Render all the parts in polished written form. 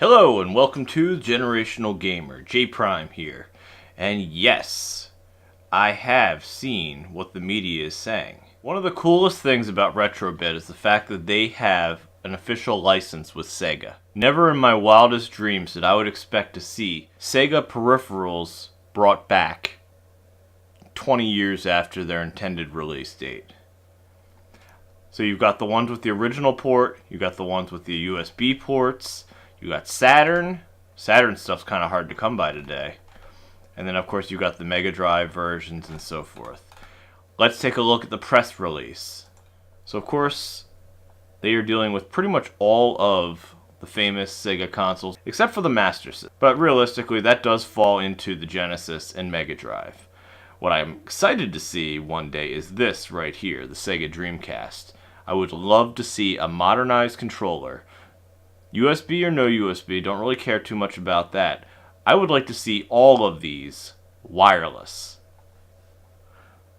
Hello and welcome to Generational Gamer, J Prime here. And yes, I have seen what the media is saying. One of the coolest things about RetroBit is the fact that they have an official license with Sega. Never in my wildest dreams did I would expect to see Sega peripherals brought back 20 years after their intended release date. So you've got the ones with the original port, you've got the ones with the USB ports, you got Saturn. Saturn stuff's kind of hard to come by today. And then, of course, you got the Mega Drive versions and so forth. Let's take a look at the press release. So, of course, they are dealing with pretty much all of the famous Sega consoles, except for the Master System. But realistically, that does fall into the Genesis and Mega Drive. What I'm excited to see one day is this right here, the Sega Dreamcast. I would love to see a modernized controller. USB or no USB, don't really care too much about that. I would like to see all of these wireless.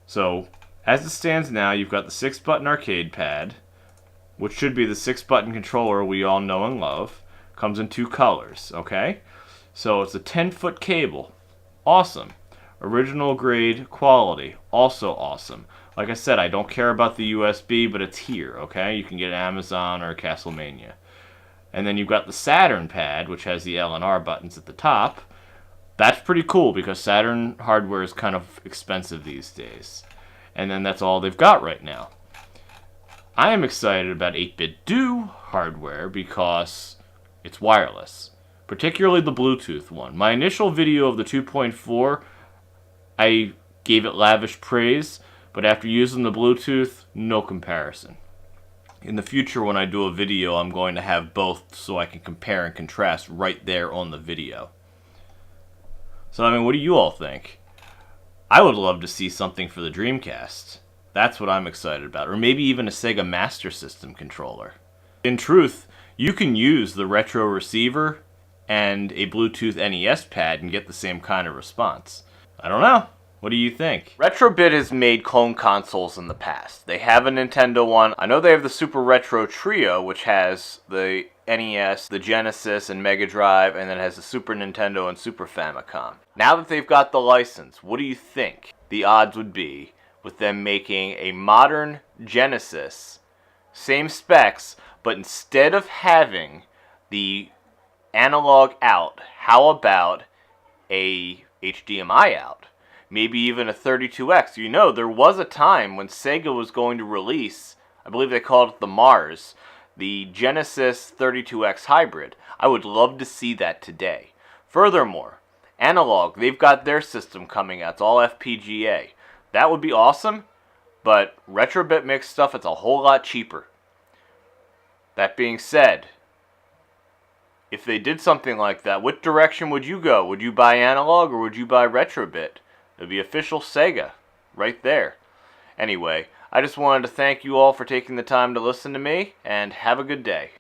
So, as it stands now, you've got the 6-button arcade pad, which should be the 6-button controller we all know and love. Comes in 2 colors, okay? So it's a 10-foot cable. Awesome. Original grade quality. Also awesome. Like I said, I don't care about the USB, but it's here, okay? You can get it at Amazon or Castlemania. And then you've got the Saturn pad, which has the L and R buttons at the top. That's pretty cool because Saturn hardware is kind of expensive these days. And then that's all they've got right now. I am excited about 8-bit Do hardware because it's wireless. Particularly the Bluetooth one. My initial video of the 2.4, I gave it lavish praise, but after using the Bluetooth, no comparison. In the future, when I do a video, I'm going to have both so I can compare and contrast right there on the video. So, I mean, what do you all think? I would love to see something for the Dreamcast. That's what I'm excited about. Or maybe even a Sega Master System controller. In truth, you can use the retro receiver and a Bluetooth NES pad and get the same kind of response. I don't know. What do you think? RetroBit has made clone consoles in the past. They have a Nintendo one. I know they have the Super Retro Trio, which has the NES, the Genesis, and Mega Drive, and then has the Super Nintendo and Super Famicom. Now that they've got the license, what do you think the odds would be with them making a modern Genesis, same specs, but instead of having the analog out, how about a HDMI out? Maybe even a 32X. You know, there was a time when Sega was going to release, I believe they called it the Mars, the Genesis 32X hybrid. I would love to see that today. Furthermore, analog, they've got their system coming out. It's all FPGA. That would be awesome, but RetroBit makes stuff that's a whole lot cheaper. That being said, if they did something like that, what direction would you go? Would you buy analog or would you buy RetroBit? It would be official Sega right there. Anyway, I just wanted to thank you all for taking the time to listen to me, and have a good day.